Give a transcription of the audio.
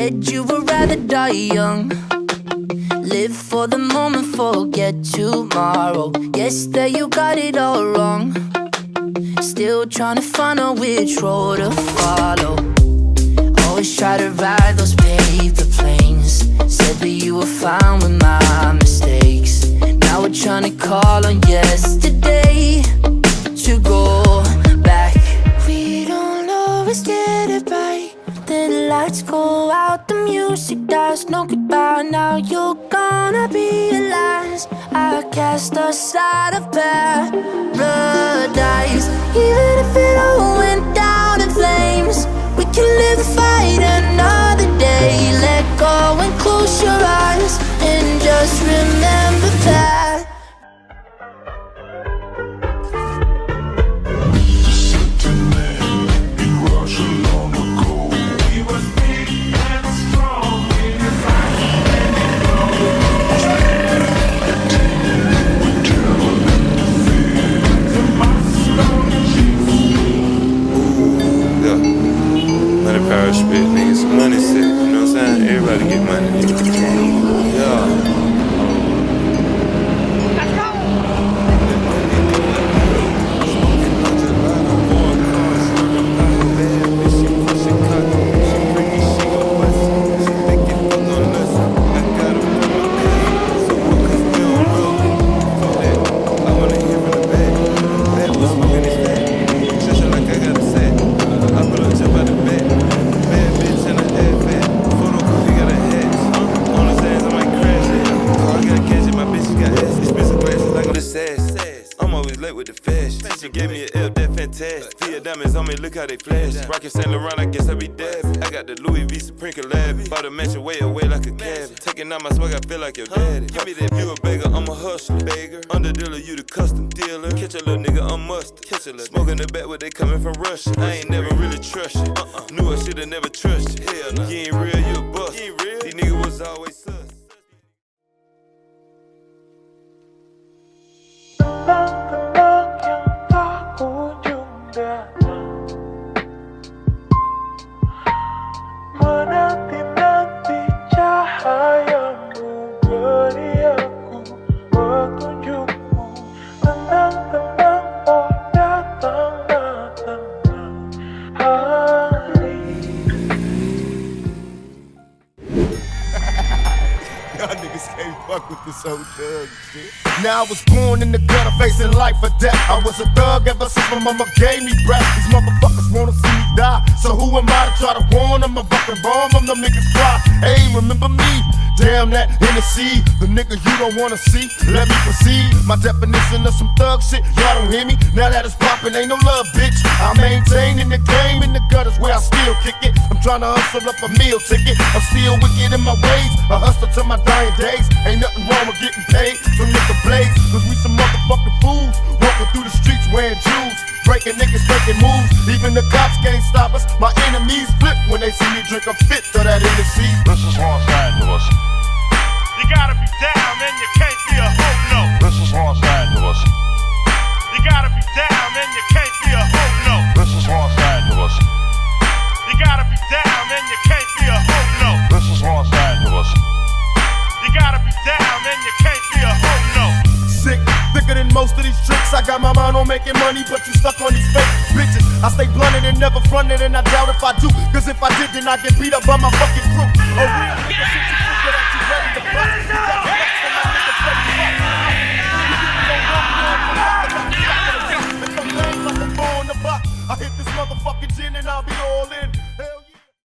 said you would rather die young. Live for the moment, forget tomorrow. Guess that you got it all wrong. Still trying to find out which road to follow. Always try to ride those paper planes. Said that you were fine with my mistakes. Now we're trying to call on yesterday to go back. We don't always get it right. Then the lights go out, the music dies. No goodbye, now you're gonna realize I cast aside of paradise. Even if it all went down in flames, we can live and fight another day. Let go and close your eyes and just remember that. Power spit, niggas, money sick, you know what I'm saying? Everybody get money, nigga. Yeah. Let's go! Look how they flash. Rockin' Saint Laurent, I guess I be dead. I got the Louis V Supreme collab. Bought a mansion way away like a cab. Taking out my swag, I feel like your daddy. Give me that, you a beggar, I'm a hustler. Beggar, under dealer, you the custom dealer. Catch a little nigga, I'm mustard. Catch a little smoking the back where they coming from Russia. I ain't never really trust you. Knew I shoulda never trust you. Hell no, you ain't real, you a bust. You ain't real. These niggas was always sus. Menanti-nanti cahayamu, beri aku petunjukmu. Tenang-tenang, oh datanglah tenang hari. Y'all niggas can't fuck with this old thug shit. Now I was born in the gutter facing life or death. I was a thug ever since my mama gave me breath. These motherfuckers wanna see me die, so who am I to try to warn them? A fucking bomb them, them niggas fly. Hey, remember me? Damn that NIKON, the nigga you don't wanna see. Let me proceed. My definition of some thug shit, y'all don't hear me. Now that it's poppin', ain't no love, bitch. I maintain in the game, in the gutters where I still kick it. I'm tryna hustle up a meal ticket. I'm still wicked in my ways, a hustler to my dying days. Ain't nothing wrong with getting paid from nigga blaze, cause we some motherfucking fools walking through the streets wearing jewels, breaking niggas, breaking moves. Even the cops can't stop us. My enemies flip when they see me drink a fifth of that Hennessy. This is Los Angeles. You gotta be down and you can't be a hoe, no. This is Los Angeles. You gotta be down and you can't be a hoe, no. This is Los Angeles. You gotta be down and you can't be a hoe, no. This is Los Angeles. You gotta be down and you can't be a hoe, no. Sick, thicker than most of these tricks. I got my mind on making money, but you stuck on these fake bitches. I stay blunted and never fronted, and I doubt if I do. Cause if I did, then I get beat up by my fucking